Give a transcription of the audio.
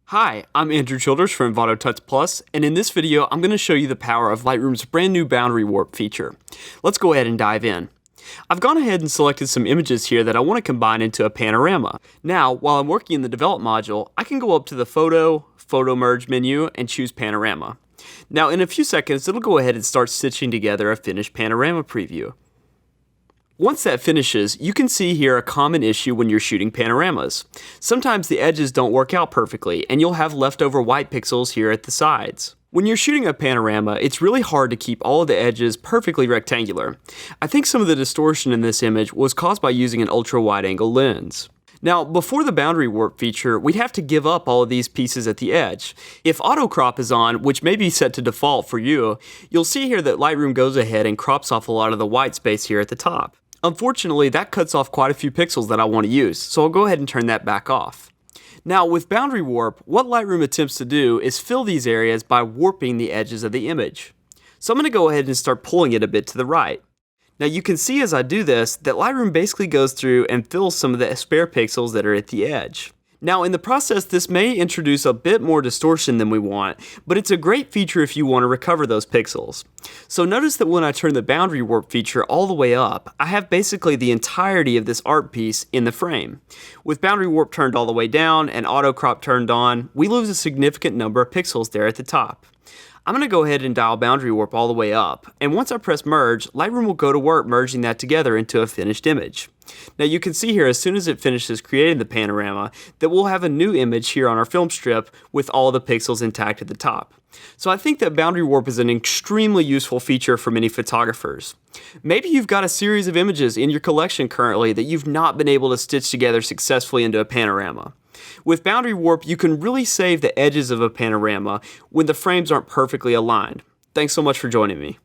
Hi, I'm Andrew Childers from Untitled Plus, and in this video I'm going to show you the power of Lightroom's brand new boundary warp feature. Let's go ahead and dive in. I've gone ahead and selected some images here that I want to combine into a panorama. Now, while I'm working in the Develop module, I can go up to the Photo Merge menu and choose Panorama. Now, in a few seconds, it'll go ahead and start stitching together a finished panorama preview. Once that finishes, you can see here a common issue when you're shooting panoramas. Sometimes the edges don't work out perfectly, and you'll have leftover white pixels here at the sides. When you're shooting a panorama, it's really hard to keep all of the edges perfectly rectangular. I think some of the distortion in this image was caused by using an ultra-wide-angle lens. Now, before the boundary warp feature, we'd have to give up all of these pieces at the edge. If auto crop is on, which may be set to default for you, you'll see here that Lightroom goes ahead and crops off a lot of the white space here at the top. Unfortunately, that cuts off quite a few pixels that I want to use, so I'll go ahead and turn that back off. Now, with boundary warp, what Lightroom attempts to do is fill these areas by warping the edges of the image. So I'm going to go ahead and start pulling it a bit to the right. Now you can see as I do this that Lightroom basically goes through and fills some of the spare pixels that are at the edge. Now in the process, this may introduce a bit more distortion than we want, but it's a great feature if you want to recover those pixels. So notice that when I turn the boundary warp feature all the way up, I have basically the entirety of this art piece in the frame. With boundary warp turned all the way down and auto crop turned on, we lose a significant number of pixels there at the top. I'm going to go ahead and dial boundary warp all the way up, and once I press merge, Lightroom will go to work merging that together into a finished image. Now you can see here as soon as it finishes creating the panorama that we'll have a new image here on our film strip with all the pixels intact at the top. So I think that boundary warp is an extremely useful feature for many photographers. Maybe you've got a series of images in your collection currently that you've not been able to stitch together successfully into a panorama. With boundary warp, you can really save the edges of a panorama when the frames aren't perfectly aligned. Thanks so much for joining me.